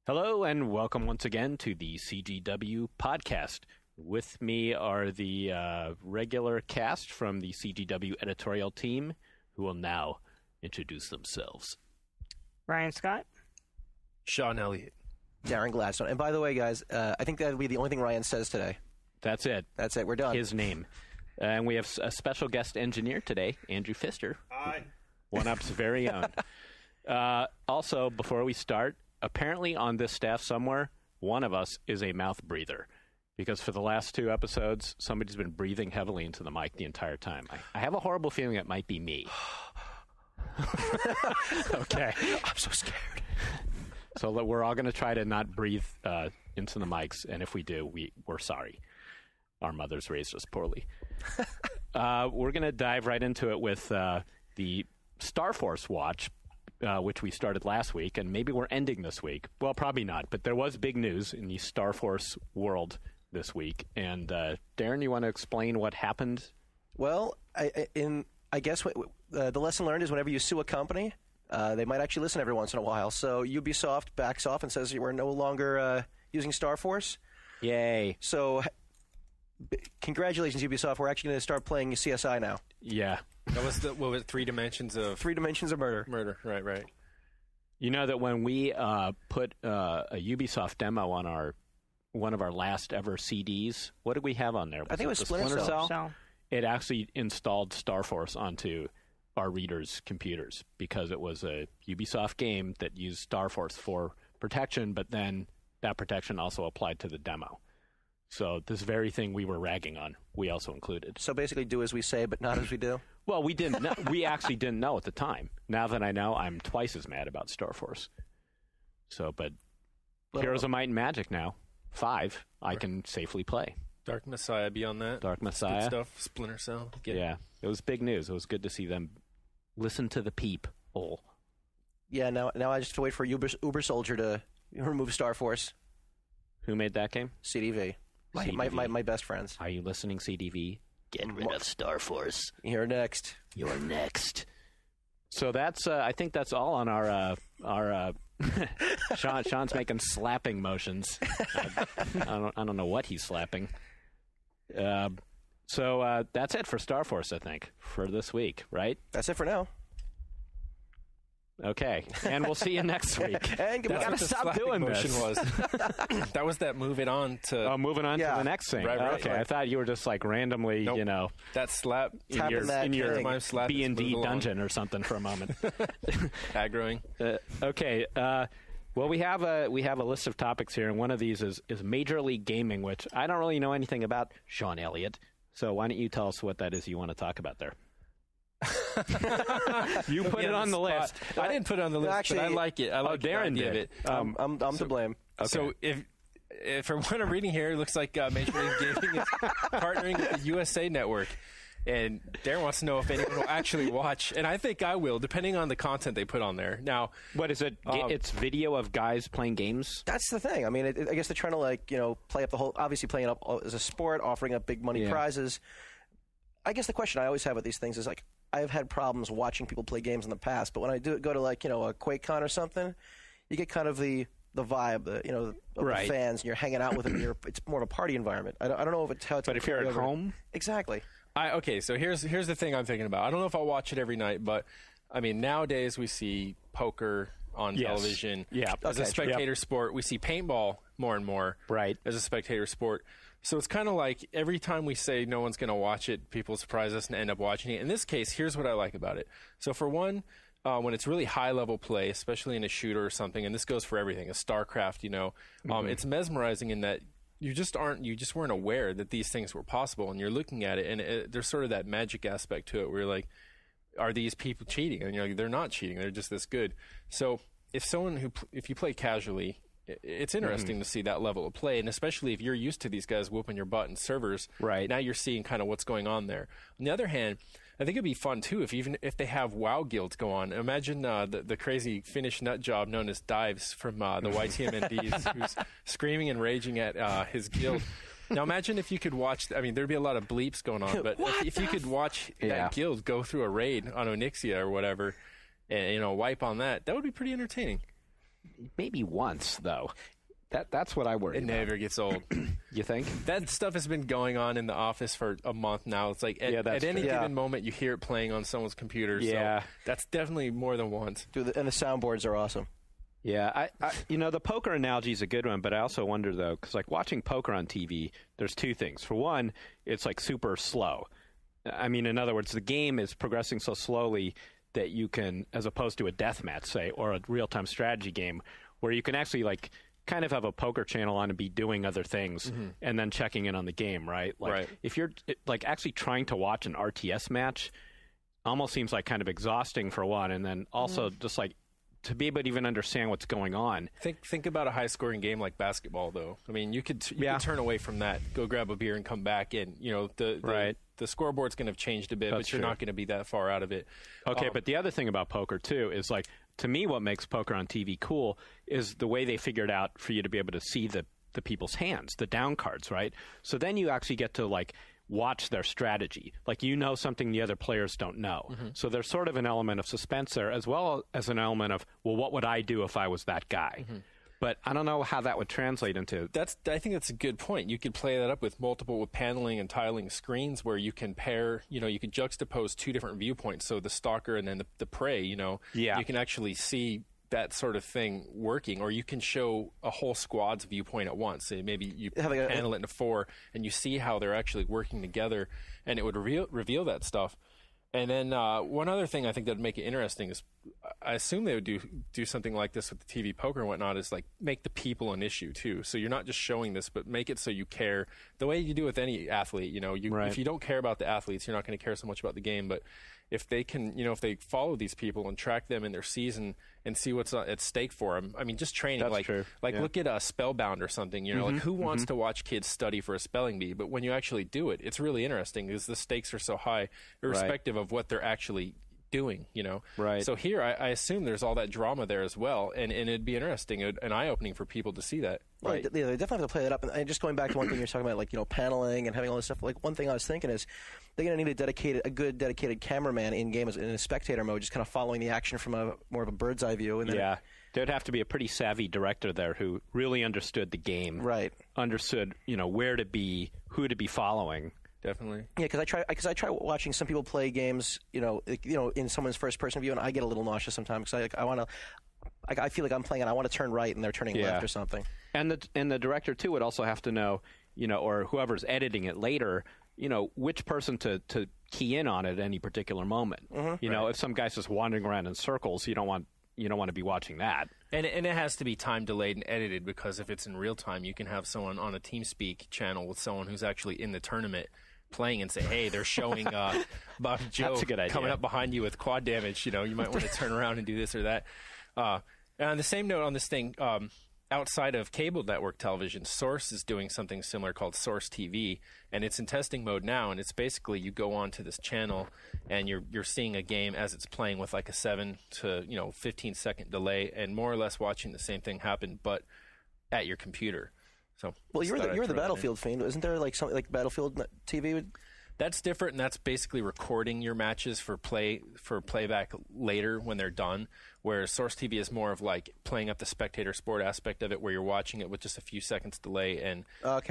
Hello and welcome once again to the CGW podcast. With me are the regular cast from the CGW editorial team who will now introduce themselves. Ryan Scott. Sean Elliott. Darren Gladstone. And by the way, guys, I think that would be the only thing Ryan says today. That's it. That's it. We're done. His name. And we have a special guest engineer today, Andrew Pfister. Hi. One-Up's very own. Also, before we start, apparently on this staff somewhere, one of us is a mouth breather. Because for the last 2 episodes, somebody's been breathing heavily into the mic the entire time. I have a horrible feeling it might be me. Okay. I'm so scared. So we're all going to try to not breathe into the mics, and if we do, we're sorry. Our mothers raised us poorly. We're going to dive right into it with the Starforce watch, which we started last week, and maybe we're ending this week. Well, probably not, but there was big news in the Starforce world this week. And Darren, you want to explain what happened? Well, I guess the lesson learned is whenever you sue a company, they might actually listen every once in a while. So Ubisoft backs off and says we're no longer using Starforce. Yay. So congratulations, Ubisoft. We're actually going to start playing CSI now. Yeah. That was what was it, 3 dimensions of... 3 dimensions of murder. Murder, right. You know that when we put a Ubisoft demo on one of our last ever CDs, what did we have on there? I think it was Splinter Cell. It actually installed Starforce onto our readers' computers because it was a Ubisoft game that used Starforce for protection, but then that protection also applied to the demo. So this very thing we were ragging on, we also included. So basically do as we say, but not as we do? Well, we didn't know. We actually didn't know at the time. Now that I know, I'm twice as mad about Starforce. So, but Heroes of Might and Magic now, 5, I can safely play. Dark Messiah beyond that. Dark Messiah. Good stuff. Splinter Cell. Yeah, it was big news. It was good to see them listen to the peep hole. Yeah, now I just have to wait for Uber Soldier to remove Starforce. Who made that game? CDV. My best friends. Are you listening, CDV? Get rid of Starforce. You're next. You're next. So that's I think that's all on our Sean's making slapping motions. I don't know what he's slapping. So that's it for Starforce, I think, for this week, right? That's it for now. Okay, and we'll see you next week. And we gotta stop doing this. That was that moving on to... moving on to the next thing. Right, okay, I thought you were just like randomly, nope. That slap in your B&D dungeon or something for a moment. Aggroing. Okay, well, we have a list of topics here, and one of these is Major League Gaming, which I don't really know anything about, Sean Elliott. So why don't you tell us what that is you want to talk about there? You put it on the list. I didn't put it on the list, actually, but I like it. I like Darren the idea did. of it. I'm to blame. Okay. So if from what I'm reading here, it looks like Major League Gaming is partnering with the USA Network. And Darren wants to know if anyone will actually watch. And I think I will, depending on the content they put on there. Now, what is it? It's video of guys playing games? That's the thing. I mean, I guess they're trying to, play up the whole... Obviously, playing it up as a sport, offering up big money prizes. I guess the question I always have with these things is, I've had problems watching people play games in the past, but when I go to, a QuakeCon or something, you get kind of the vibe, of the fans, and you're hanging out with them. It's more of a party environment. I don't know if it's how it's... But if you're at home? Exactly. Okay, so here's the thing I'm thinking about. I don't know if I'll watch it every night, but, I mean, nowadays we see poker on television as a spectator sport. We see paintball more and more as a spectator sport. So it's kind of like every time we say no one's going to watch it, people surprise us and end up watching it. In this case, here's what I like about it. So for one, when it's really high-level play, especially in a shooter or something, and this goes for everything, a StarCraft, it's mesmerizing in that you just weren't aware that these things were possible, and you're looking at it, and there's sort of that magic aspect to it where you're like, are these people cheating? And you're like, they're not cheating, they're just this good. So if you play casually, it's interesting to see that level of play, and especially if you're used to these guys whooping your butt in servers. Right. Now you're seeing kind of what's going on there. On the other hand, I think it'd be fun too even if they have WoW guilds go on. Imagine the crazy Finnish nut job known as Dives from the YTMNDs who's screaming and raging at his guild. Now imagine if you could watch. I mean, there'd be a lot of bleeps going on, but if you could watch that guild go through a raid on Onyxia or whatever, and wipe on that would be pretty entertaining. maybe once though. That's what I worry about. It never gets old. You think? That stuff has been going on in the office for a month now. It's like at any given moment you hear it playing on someone's computer. Yeah. So that's definitely more than once. Dude, and the soundboards are awesome. Yeah, I the poker analogy is a good one, but I also wonder though, because like watching poker on TV, there's two things. For one, it's like super slow. I mean, in other words, the game is progressing so slowly that you can, as opposed to a death match, say, or a real-time strategy game, where you can actually like kind of have a poker channel on and be doing other things and then checking in on the game, right? Like if you're like actually trying to watch an RTS match, almost seems like kind of exhausting for one, and then also just like to be able to even understand what's going on. Think about a high-scoring game like basketball, though. I mean, you could turn away from that, go grab a beer, and come back, and the scoreboard's going to have changed a bit, but you're not going to be that far out of it. Okay, but the other thing about poker too is like, to me, what makes poker on TV cool is the way they figured out for you to be able to see the people's hands, the down cards, right? So then you actually get to like watch their strategy. Like, you know something the other players don't know. So there's sort of an element of suspense there, as well as an element of, well, what would I do if I was that guy? But I don't know how that would translate into... I think that's a good point. You could play that up with paneling and tiling screens where you can pair, you can juxtapose two different viewpoints. So the stalker and then the prey, you can actually see that sort of thing working, or you can show a whole squad's viewpoint at once. So maybe you panel it into 4 and you see how they're actually working together, and it would reveal that stuff. And then one other thing I think that would make it interesting is, I assume they would do something like this with the TV poker and whatnot, is like make the people an issue too. So you're not just showing this, but make it so you care the way you do with any athlete. If you don't care about the athletes, you're not going to care so much about the game. But if they can, if they follow these people and track them in their season and see what's at stake for them, I mean, just training. That's true. Look at Spellbound or something. Like, who wants to watch kids study for a spelling bee? But when you actually do it, it's really interesting because the stakes are so high, irrespective of what they're actually doing. Right. So here, I assume there's all that drama there as well, and it'd be interesting and eye-opening for people to see that. Right. They definitely have to play that up. And just going back to one thing you're talking about, like paneling and having all this stuff. Like, one thing I was thinking is they're going to need a good dedicated cameraman in game in a spectator mode, just kind of following the action from more of a bird's eye view. And then there'd have to be a pretty savvy director there who really understood the game, right? Understood, where to be, who to be following. Definitely. Yeah, because I try watching some people play games, in someone's first person view, and I get a little nauseous sometimes because I feel like I'm playing and I want to turn right and they're turning left or something. And the director too would also have to know, or whoever's editing it later, which person to key in on at any particular moment. If some guy's just wandering around in circles, you don't want to be watching that. And it has to be time delayed and edited, because if it's in real time, you can have someone on a TeamSpeak channel with someone who's actually in the tournament playing and say, hey, they're showing Bobby Joe coming up behind you with quad damage. You might want to turn around and do this or that. And on the same note on this thing, outside of cable network television, Source is doing something similar called Source TV, and it's in testing mode now. And it's basically, you go on to this channel and you're seeing a game as it's playing with like a 7 to 15 second delay, and more or less watching the same thing happen, but at your computer. So, well, you're the Battlefield fiend. Isn't there like something like Battlefield TV? That's different, and that's basically recording your matches for playback later when they're done. Whereas Source TV is more of like playing up the spectator sport aspect of it, where you're watching it with just a few seconds delay and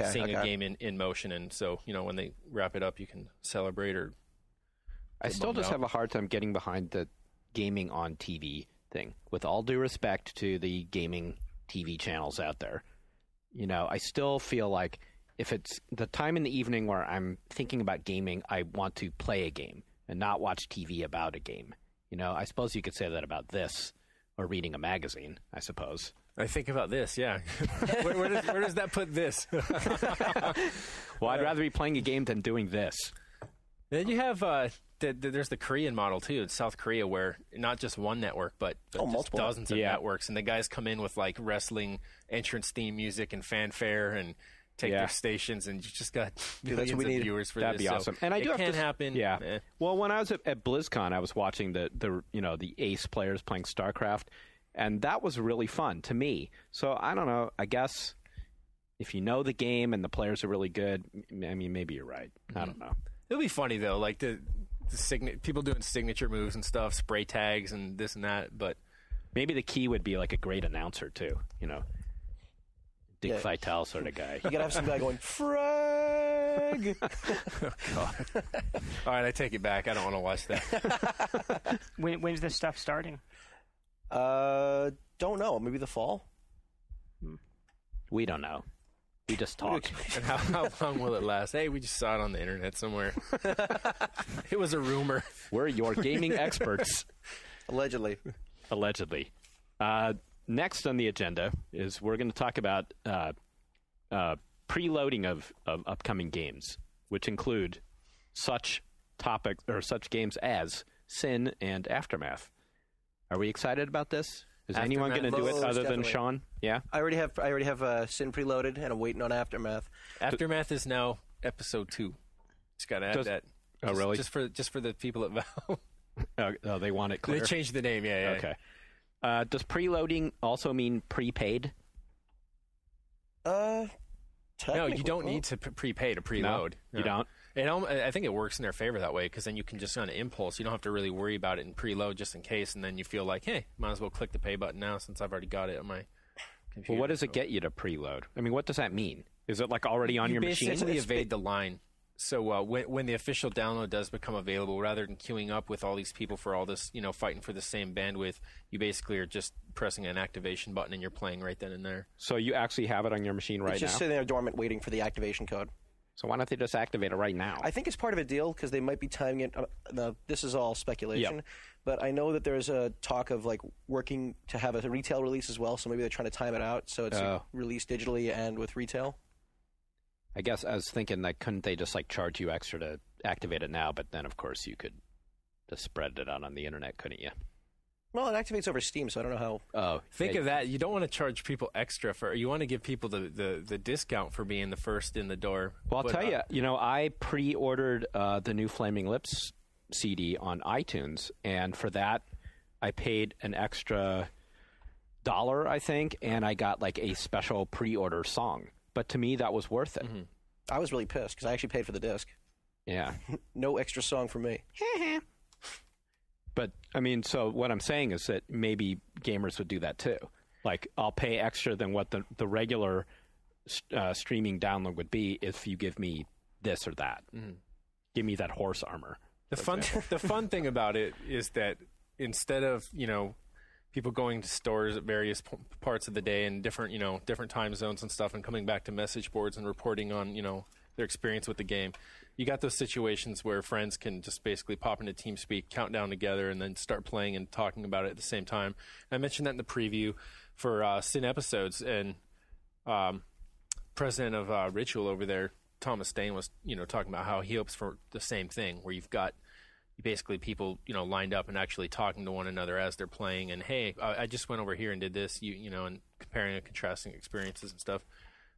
seeing a game in motion. And so, when they wrap it up, you can celebrate or. I still just have a hard time getting behind the gaming on TV thing. With all due respect to the gaming TV channels out there, I still feel like if it's the time in the evening where I'm thinking about gaming, I want to play a game and not watch TV about a game. I suppose you could say that about this or reading a magazine, I suppose. I think about this, yeah. where does that put this? Well, I'd rather be playing a game than doing this. Then you have there's the Korean model too. It's South Korea, where not just one network, but multiple dozens of networks, and the guys come in with like wrestling entrance theme music and fanfare and take their stations, and you just got millions of viewers for That'd this. That'd be awesome. So and I do it can happen. Yeah. Well, when I was at BlizzCon, I was watching the ace players playing StarCraft, and that was really fun to me. So I don't know. I guess if you know the game and the players are really good, I mean, maybe you're right. I don't know. It'll be funny though, like the people doing signature moves and stuff, spray tags and this and that. But Maybe the key would be like a great announcer too. Dick Vitale sort of guy. You gotta have some guy going frag. Oh, God. All right, I take it back. I don't want to watch that. When's this stuff starting? Don't know. Maybe the fall. We don't know. We just talk. And how long will it last? Hey, we just saw it on the internet somewhere. It was a rumor. We're your gaming experts. Allegedly. Next on the agenda is we're going to talk about preloading of upcoming games, which include such topics or such games as Sin and Aftermath. Are we excited about this? Is anyone going to do it other than Sean? Yeah, I already have Sin preloaded, and I'm waiting on Aftermath. Aftermath is now episode 2. Just got to add that. Oh, really? Just for the people at Valve. Oh, they want it clear. They changed the name. Yeah. Okay. Does preloading also mean prepaid? No, you don't need to prepay to preload. No, you don't? I think it works in their favor that way, because then you can just on an impulse. You don't have to really worry about it in preload just in case, and then you feel like, hey, might as well click the pay button now since I've already got it on my computer. Well, what does it get you to preload? I mean, what does that mean? Is it like already on your machine? You basically evade the line. So when the official download does become available, rather than queuing up with all these people for all this, fighting for the same bandwidth, you basically are just pressing an activation button and you're playing right then and there. So you actually have it on your machine right now? It's just sitting there dormant waiting for the activation code. So why don't they just activate it right now? I think it's part of a deal because they might be timing it. This is all speculation, but I know that there's a talk of like working to have a retail release as well. So maybe they're trying to time it out so it's released digitally and with retail. I guess I was thinking that couldn't they just like charge you extra to activate it now? But then of course you could just spread it out on the internet, couldn't you? Well, it activates over Steam, so I don't know how. Oh, think of that. You don't want to charge people extra for. You want to give people the discount for being the first in the door. Well, I'll tell you. I pre-ordered the new Flaming Lips CD on iTunes, and for that, I paid an extra $1, I think, and I got like a special pre-order song. But to me, that was worth it. Mm-hmm. I was really pissed because I actually paid for the disc. Yeah. No extra song for me. But, I mean, so what I'm saying is that maybe gamers would do that too. Like, I'll pay extra than what the regular streaming download would be if you give me this or that. Mm-hmm. Give me that horse armor. The fun thing about it is that instead of, people going to stores at various parts of the day and different time zones and stuff and coming back to message boards and reporting on, their experience with the game. You got those situations where friends can just basically pop into TeamSpeak, count down together, and then start playing and talking about it at the same time. I mentioned that in the preview for Sin episodes, and president of Ritual over there, Thomas Dane, was talking about how he hopes for the same thing, where you've got basically people lined up and actually talking to one another as they're playing, and hey, I just went over here and did this, and comparing and contrasting experiences and stuff.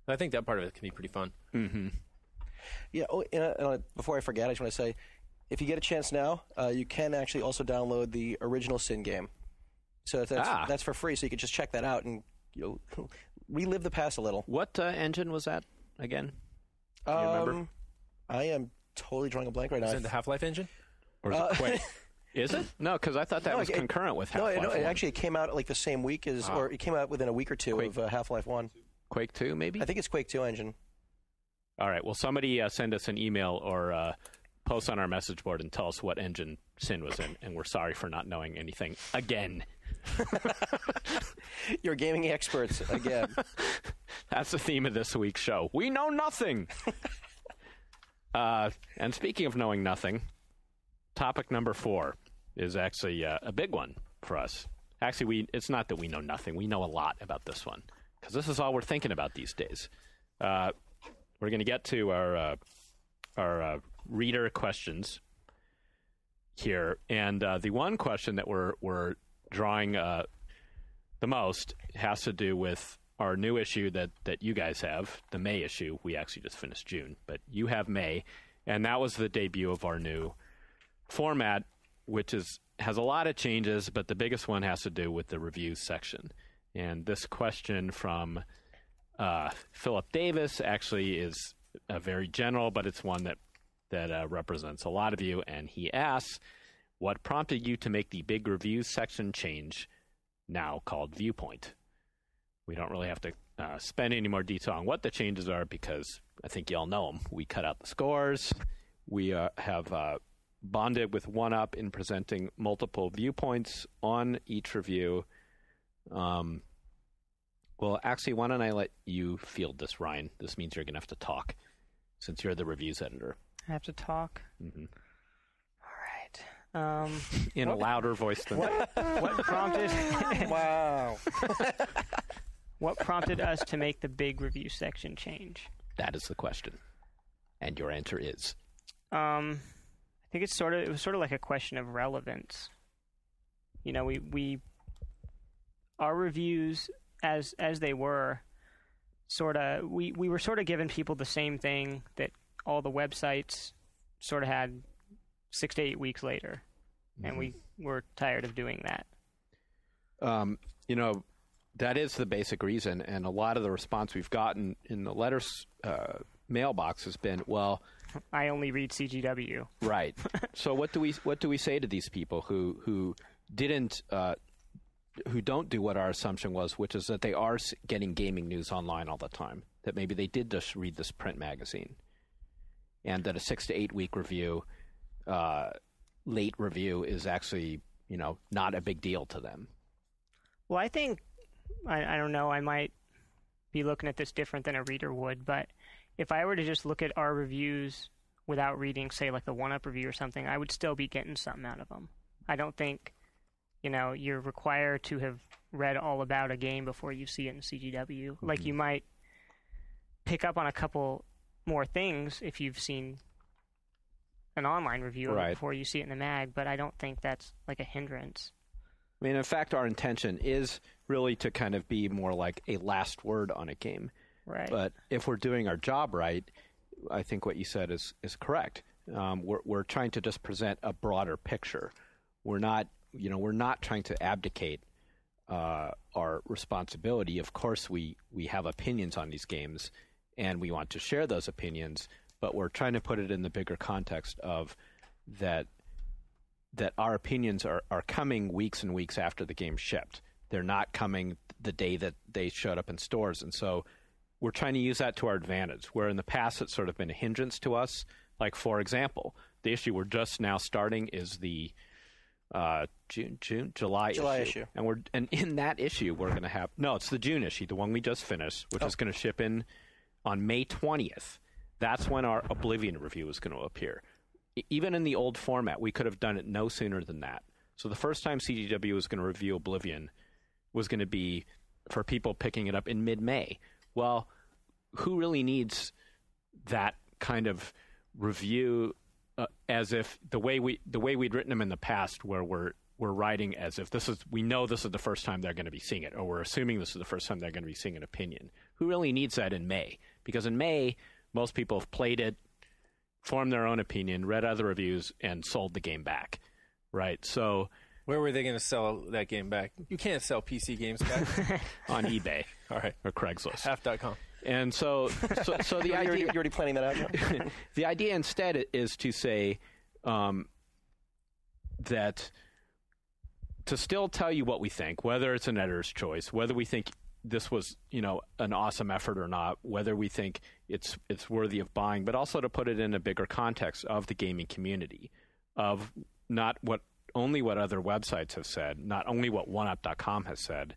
I think that part of it can be pretty fun. Mm-hmm. Yeah. Before I forget, I just want to say, if you get a chance now, you can actually also download the original Sin game. So that's for free. So you can just check that out and relive the past a little. What engine was that again? Do you remember? I am totally drawing a blank right now. Is it the HalfLife Engine? Or is it Quake? Is it? No, because I thought that was concurrent with Half-Life 1. It came out like the same week as, or it came out within a week or two of Half-Life 1. Quake 2, maybe? I think it's Quake 2 engine. All right. Well, somebody send us an email or post on our message board and tell us what engine Sin was in, and we're sorry for not knowing anything again. You're gaming experts again. That's the theme of this week's show. We know nothing. And speaking of knowing nothing, topic number 4 is actually a big one for us. Actually, it's not that we know nothing. We know a lot about this one because this is all we're thinking about these days. We're going to get to our reader questions here, and the one question that we're drawing the most has to do with our new issue that you guys have, the May issue. We actually just finished June, but you have May, and that was the debut of our new format, which has a lot of changes, but the biggest one has to do with the reviews section. And this question from Philip Davis actually is very general, but it's one that represents a lot of you. And he asks, what prompted you to make the big reviews section change now called Viewpoint. We don't really have to spend any more detail on what the changes are because I think you all know them. We cut out the scores. We have bonded with 1UP in presenting multiple viewpoints on each review. Well, actually, why don't I let you field this, Ryan? This means you're going to have to talk since you're the reviews editor. I have to talk? Mm-hmm. All right. In a louder voice than what prompted... Wow. What prompted us to make the big review section change? That is the question. And your answer is? I think it was sort of like a question of relevance. You know, our reviews as they were we were sort of giving people the same thing that all the websites sort of had 6 to 8 weeks later. Mm-hmm. And we were tired of doing that. You know, that is the basic reason, and a lot of the response we've gotten in the letters mailbox has been, well, I only read CGW. Right. So what do we say to these people who don't do what our assumption was, which is that they are getting gaming news online all the time, that maybe they did just read this print magazine, and that a 6 to 8 week review, late review, is actually, you know, not a big deal to them. Well, I think, I don't know, I might be looking at this different than a reader would, but if I were to just look at our reviews without reading, say, like the 1UP review or something, I would still be getting something out of them. I don't think, you know, you're required to have read all about a game before you see it in CGW. Mm-hmm. Like, you might pick up on a couple more things if you've seen an online review of it before you see it in the mag, but I don't think that's like a hindrance. I mean, in fact, our intention is really to kind of be more like a last word on a game. Right. But if we're doing our job right, I think what you said is correct. We're trying to just present a broader picture. We're not trying to abdicate our responsibility. Of course, we have opinions on these games, and we want to share those opinions. But we're trying to put it in the bigger context of that our opinions are coming weeks and weeks after the game shipped. They're not coming the day that they showed up in stores. And so we're trying to use that to our advantage, where in the past it's sort of been a hindrance to us. Like, for example, the issue we're just now starting is the July issue. And in that issue we're going to have... No, it's the June issue, the one we just finished, which is going to ship in on May 20th. That's when our Oblivion review is going to appear. Even in the old format, we could have done it no sooner than that. So the first time CGW was going to review Oblivion was going to be for people picking it up in mid-May. Well, who really needs that kind of review as if the way we'd written them in the past, where we're writing as if we know this is the first time they're going to be seeing it, or we're assuming this is the first time they're going to be seeing an opinion. Who really needs that in May? Because in May, most people have played it, formed their own opinion, read other reviews, and sold the game back, right? So where were they going to sell that game back? You can't sell PC games back. On eBay. All right. Or Craigslist. Half.com. And so the idea... You're already planning that out now? The idea instead is to say that to still tell you what we think, whether it's an editor's choice, whether we think this was, you know, an awesome effort or not, whether we think it's worthy of buying, but also to put it in a bigger context of the gaming community, of not only what other websites have said, not only what 1UP.com has said,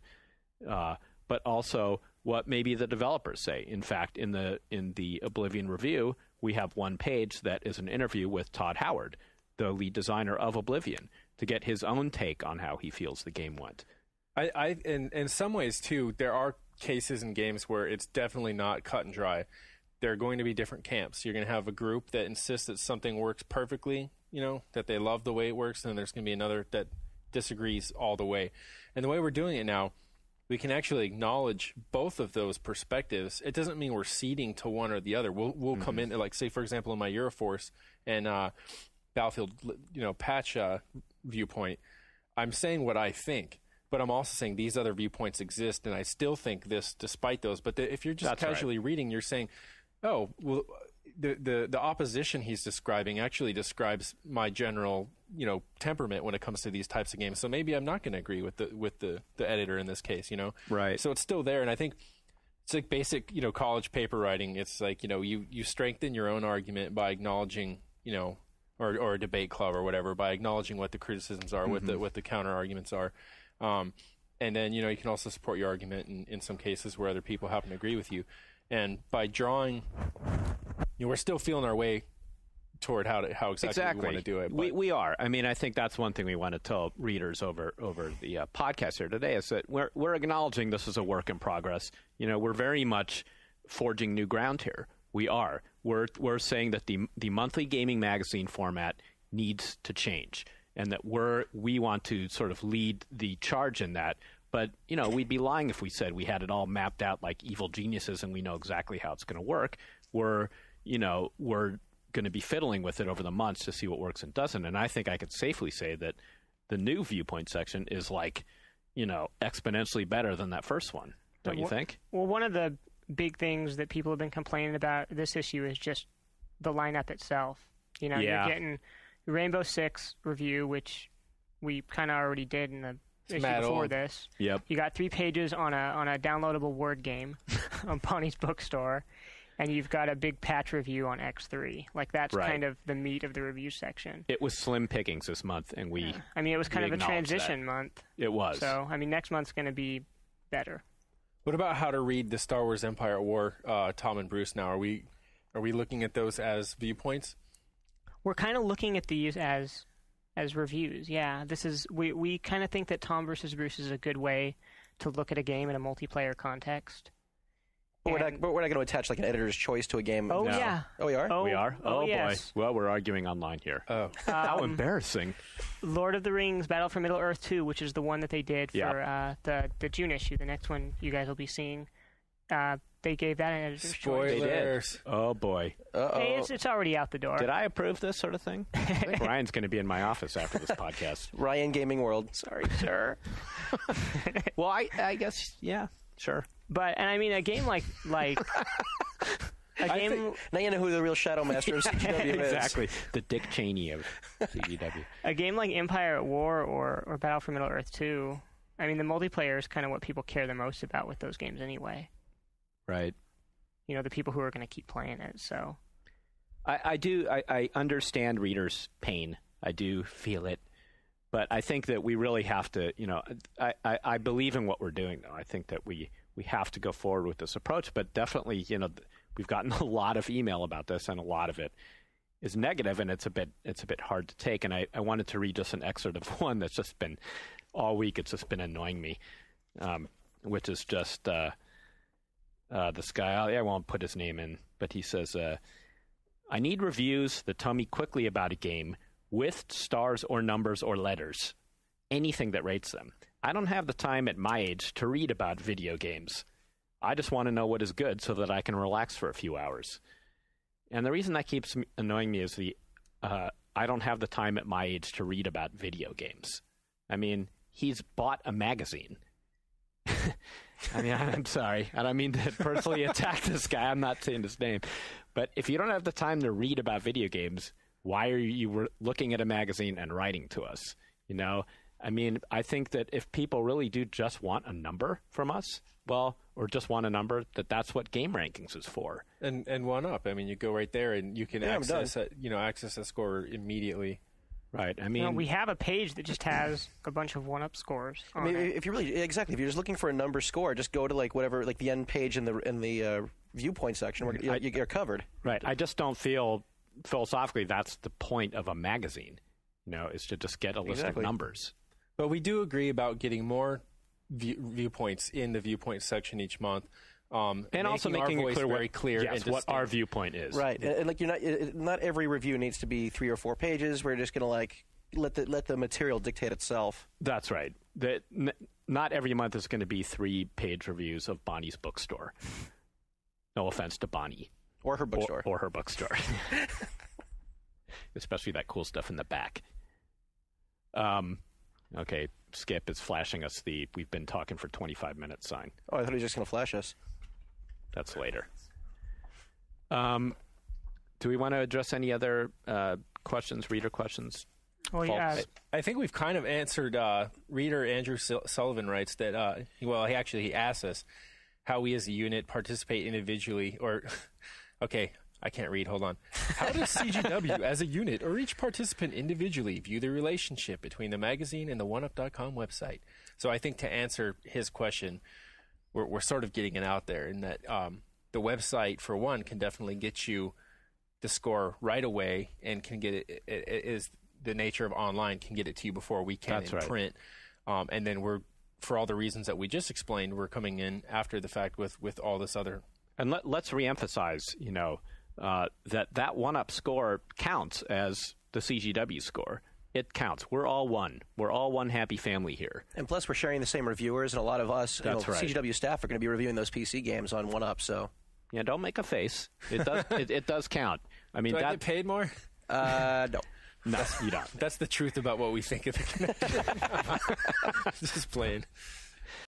but also what maybe the developers say. In fact, in the Oblivion review, we have one page that is an interview with Todd Howard, the lead designer of Oblivion, to get his own take on how he feels the game went. I in some ways, too, there are cases in games where it's definitely not cut and dry. There are going to be different camps. You're going to have a group that insists that something works perfectly, you know, that they love the way it works, and then there's going to be another that disagrees all the way. And the way we're doing it now, we can actually acknowledge both of those perspectives. It doesn't mean we're ceding to one or the other. We'll come in, like, say, for example, in my Euroforce and Battlefield, you know, patch viewpoint, I'm saying what I think. But I'm also saying these other viewpoints exist, and I still think this despite those. But if you're just casually reading, you're saying, oh, well, the opposition he's describing actually describes my general, temperament when it comes to these types of games. So maybe I'm not going to agree with the editor in this case, Right. So it's still there, and I think it's like basic, college paper writing. It's like, you strengthen your own argument by acknowledging, or a debate club or whatever, by acknowledging what the criticisms are, what the counter arguments are. And then, you can also support your argument in some cases where other people happen to agree with you. And by drawing, we're still feeling our way toward how exactly we want to do it. We are. I mean, I think that's one thing we want to tell readers over the podcast here today is that we're acknowledging this is a work in progress. We're very much forging new ground here. We are. We're saying that the monthly gaming magazine format needs to change, and that we want to sort of lead the charge in that. But, we'd be lying if we said we had it all mapped out like evil geniuses and we know exactly how it's going to work. We're going to be fiddling with it over the months to see what works and doesn't. And I think I could safely say that the new Viewpoint section is like, exponentially better than that first one. Don't you think? Well, one of the big things that people have been complaining about this issue is just the lineup itself. You're getting Rainbow Six review, which we kind of already did in the issue before this. Yep. You got 3 pages on a downloadable word game on Bonnie's Bookstore, and you've got a big patch review on X3. Like, that's kind of the meat of the review section. It was slim pickings this month, and we I mean, it was kind of a transition month. It was. So, I mean, next month's going to be better. What about how to read the Star Wars Empire at War, Tom and Bruce now? Are we looking at those as viewpoints? We're kind of looking at these as reviews, yeah. We kind of think that Tom versus Bruce is a good way to look at a game in a multiplayer context. But we're not going to attach like an editor's choice to a game. Oh, no. Yeah. Oh, we are? We are? Oh, boy. yes. Well, we're arguing online here. Oh. How embarrassing. Lord of the Rings, Battle for Middle-earth 2, which is the one that they did for the June issue, the next one you guys will be seeing. They gave that an editor's choice. They did. Oh, boy. Uh-oh. Hey, it's already out the door. Did I approve this sort of thing? I think Ryan's going to be in my office after this podcast. Ryan Gaming World. Sorry, sir. Well, I guess, yeah, sure. But, and I mean, a game like a game. Now you know who the real Shadow Master of CGW is. Exactly. The Dick Cheney of CGW. A game like Empire at War or Battle for Middle-earth 2, I mean, the multiplayer is kind of what people care the most about with those games anyway. Right. The people who are going to keep playing it, so. I understand readers' pain. I do feel it. But I think that we really have to, I believe in what we're doing, though. I think that we have to go forward with this approach. But definitely, we've gotten a lot of email about this, and a lot of it is negative, and it's a bit hard to take. And I wanted to read just an excerpt of one that's just been, all week, it's just been annoying me, which is just this guy. I won't put his name in, but he says, I need reviews that tell me quickly about a game with stars or numbers or letters, anything that rates them. I don't have the time at my age to read about video games. I just want to know what is good so that I can relax for a few hours. And the reason that keeps annoying me is I don't have the time at my age to read about video games. I mean, he's bought a magazine. I mean, I'm sorry. I don't mean to personally attack this guy. I'm not saying his name. But if you don't have the time to read about video games, why are you looking at a magazine and writing to us? I mean, I think that if people really do just want a number from us, or just want a number, that's what Game Rankings is for. And 1UP. I mean, you go right there and you can access a score immediately. Right. I mean, we have a page that just has a bunch of 1UP scores. I mean, if you're just looking for a number score, just go to the end page in the Viewpoint section where you're covered. Right. I just don't feel philosophically that's the point of a magazine. Is to just get a list of numbers. But we do agree about getting more viewpoints in the Viewpoint section each month. And also making it very clear yes, what our viewpoint is. Right. And not every review needs to be 3 or 4 pages. We're just going to let the material dictate itself. That's right. Not every month is going to be 3-page reviews of Bonnie's Bookstore. No offense to Bonnie. Or her bookstore. Or her bookstore. Especially that cool stuff in the back. Okay, Skip is flashing us the "we've been talking for 25 minutes" sign. Oh, I thought he was just going to flash us. That's later. Do we want to address any other questions, reader questions? Well, yeah. I think we've kind of answered. Reader Andrew Sullivan writes that. He asked us how we as a unit participate individually, or okay, I can't read. Hold on. How does CGW as a unit or each participant individually view the relationship between the magazine and the OneUp.com website? So I think to answer his question, we're sort of getting it out there in that the website, for one, can definitely get you the score right away and can get it is the nature of online, can get it to you before we can in print. And then for all the reasons that we just explained, we're coming in after the fact with all this other. And let's reemphasize, that one-up score counts as the CGW score. It counts. We're all one. We're all one happy family here. And plus, we're sharing the same reviewers, and a lot of us, CGW staff, are going to be reviewing those PC games on one-up. So, yeah, don't make a face. It does. it does count. I mean, do I get paid more? No. No, you don't. That's the truth about what we think of the connection. Just playing.